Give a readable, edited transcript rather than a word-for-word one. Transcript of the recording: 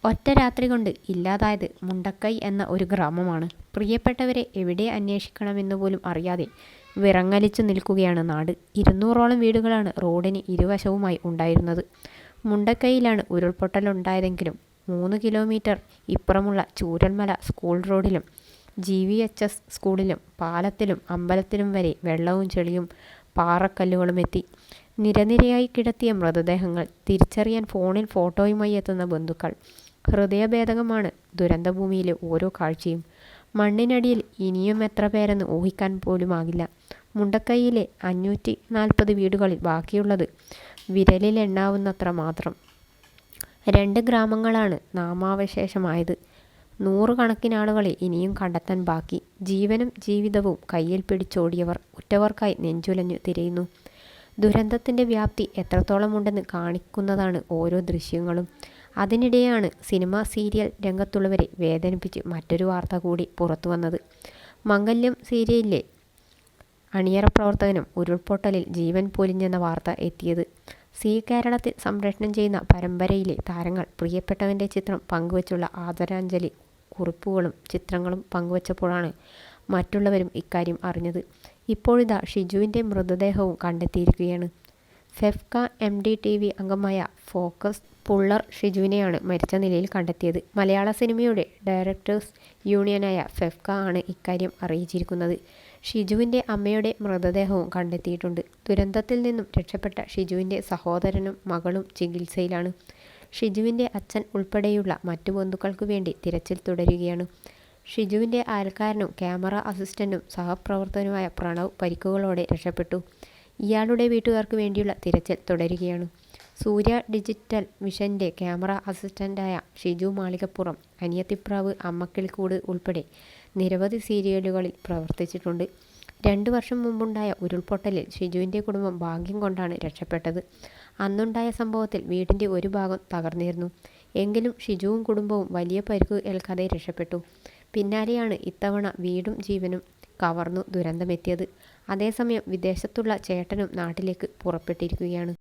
ഒറ്റ രാത്രി കൊണ്ട് ഇല്ലാതായത് മുണ്ടക്കൈ എന്ന ഒരു ഗ്രാമമാണ്. പ്രിയപ്പെട്ടവരെ എവിടെ അന്വേഷിക്കണമെന്ന് പോലും അറിയാതെ വിറങ്ങലിച്ചു നിൽക്കുകയാണ് നാട്. 200ഓളം വീടുകളാണ് റോഡിന് ഇരുവശവുമായി ഉണ്ടായിരുന്നത്. മുണ്ടക്കൈയിലാണ് ഉരുൾപൊട്ടലുണ്ടായതെങ്കിലും 3 കിലോമീറ്റർ ഇപ്പുറമുള്ള ചൂരൽമല സ്കൂൾ റോഡിലും GVHS സ്കൂളിലും പാലത്തിലും അമ്പലത്തിലും വരെ വെള്ളവും ചെളിയും പാറക്കല്ലുകളും എത്തി. നിരനിരയായി കിടത്തിയ മൃതദേഹങ്ങൾ, തിരിച്ചറിയാൻ ഫോണിൽ ഫോട്ടോയുമായി എത്തുന്ന ബന്ധുക്കൾ. ഹൃദയഭേദകമാണ് ദുരന്തഭൂമിയിലെ ഓരോ കാഴ്ചയും. മണ്ണിനടിയിൽ ഇനിയും എത്ര പേരെന്ന് ഊഹിക്കാൻ പോലുമാകില്ല. മുണ്ടക്കൈയിലെ 540 വീടുകളിൽ ബാക്കിയുള്ളത് വിരലിലെണ്ണാവുന്നത്ര മാത്രം. 2 ഗ്രാമങ്ങളാണ് നാമാവശേഷമായത്. 100 കണക്കിനാളുകളെ ഇനിയും കണ്ടെത്താൻ ബാക്കി. ജീവനും ജീവിതവും കയ്യിൽ പിടിച്ചോടിയവർ ഉറ്റവർക്കായി നെഞ്ചുലഞ്ഞു തിരയുന്നു. ദുരന്തത്തിൻ്റെ വ്യാപ്തി എത്രത്തോളമുണ്ടെന്ന് കാണിക്കുന്നതാണ് ഓരോ ദൃശ്യങ്ങളും. അതിനിടെയാണ് സിനിമ സീരിയൽ രംഗത്തുള്ളവരെ വേദനിപ്പിച്ച് മറ്റൊരു വാർത്ത കൂടി പുറത്തു വന്നത്. മംഗല്യം സീരിയലിലെ അണിയറ പ്രവർത്തകനും ഉരുൾപൊട്ടലിൽ ജീവൻ പൊലിഞ്ഞെന്ന വാർത്ത എത്തിയത്. കേരളത്തിൽ സംപ്രേഷണം ചെയ്യുന്ന പരമ്പരയിലെ താരങ്ങൾ പ്രിയപ്പെട്ടവൻ്റെ ചിത്രം പങ്കുവച്ചുള്ള ആദരാഞ്ജലി കുറിപ്പുകളും ചിത്രങ്ങളും പങ്കുവച്ചപ്പോഴാണ് മറ്റുള്ളവരും ഇക്കാര്യം അറിഞ്ഞത്. ഇപ്പോഴിതാ ഷിജുവിൻ്റെ മൃതദേഹവും കണ്ടെത്തിയിരിക്കുകയാണ്. ഫെഫ്ക MDTV അംഗമായ ഫോക്കസ് പുള്ളർ ഷിജുവിനെയാണ് മരിച്ച നിലയിൽ കണ്ടെത്തിയത്. മലയാള സിനിമയുടെ ഡയറക്ടേഴ്സ് യൂണിയനായ ഫെഫ്ക ആണ് ഇക്കാര്യം അറിയിച്ചിരിക്കുന്നത്. ഷിജുവിൻ്റെ അമ്മയുടെ മൃതദേഹവും കണ്ടെത്തിയിട്ടുണ്ട്. ദുരന്തത്തിൽ നിന്നും രക്ഷപ്പെട്ട ഷിജുവിൻ്റെ സഹോദരനും മകളും ചികിത്സയിലാണ്. ഷിജുവിൻ്റെ അച്ഛൻ ഉൾപ്പെടെയുള്ള മറ്റു ബന്ധുക്കൾക്കു വേണ്ടി തിരച്ചിൽ തുടരുകയാണ്. ഷിജുവിൻ്റെ അയൽക്കാരനും ക്യാമറ അസിസ്റ്റൻറ്റും സഹപ്രവർത്തകനുമായ പ്രണവ് പരിക്കുകളോടെ രക്ഷപ്പെട്ടു. ഇയാളുടെ വീട്ടുകാർക്ക് വേണ്ടിയുള്ള തിരച്ചിൽ തുടരുകയാണ്. സൂര്യ ഡിജിറ്റൽ വിഷൻ്റെ ക്യാമറ അസിസ്റ്റൻ്റായ ഷിജു മാളികപ്പുറം അനിയത്തിപ്രാവ്, അമ്മക്കിളിക്കൂട് ഉൾപ്പെടെ നിരവധി സീരിയലുകളിൽ പ്രവർത്തിച്ചിട്ടുണ്ട്. 2 വർഷം മുമ്പുണ്ടായ ഉരുൾപൊട്ടലിൽ ഷിജുവിൻ്റെ കുടുംബം ഭാഗ്യം കൊണ്ടാണ് രക്ഷപ്പെട്ടത്. അന്നുണ്ടായ സംഭവത്തിൽ വീടിൻ്റെ ഒരു ഭാഗം തകർന്നിരുന്നു. എങ്കിലും ഷിജുവും കുടുംബവും വലിയ പരിക്ക് ഏൽക്കാതെ രക്ഷപ്പെട്ടു. പിന്നാലെയാണ് ഇത്തവണ വീടും ജീവനും കവർന്നു ദുരന്തമെത്തിയത്. അതേസമയം വിദേശത്തുള്ള ചേട്ടനും നാട്ടിലേക്ക് പുറപ്പെട്ടിരിക്കുകയാണ്.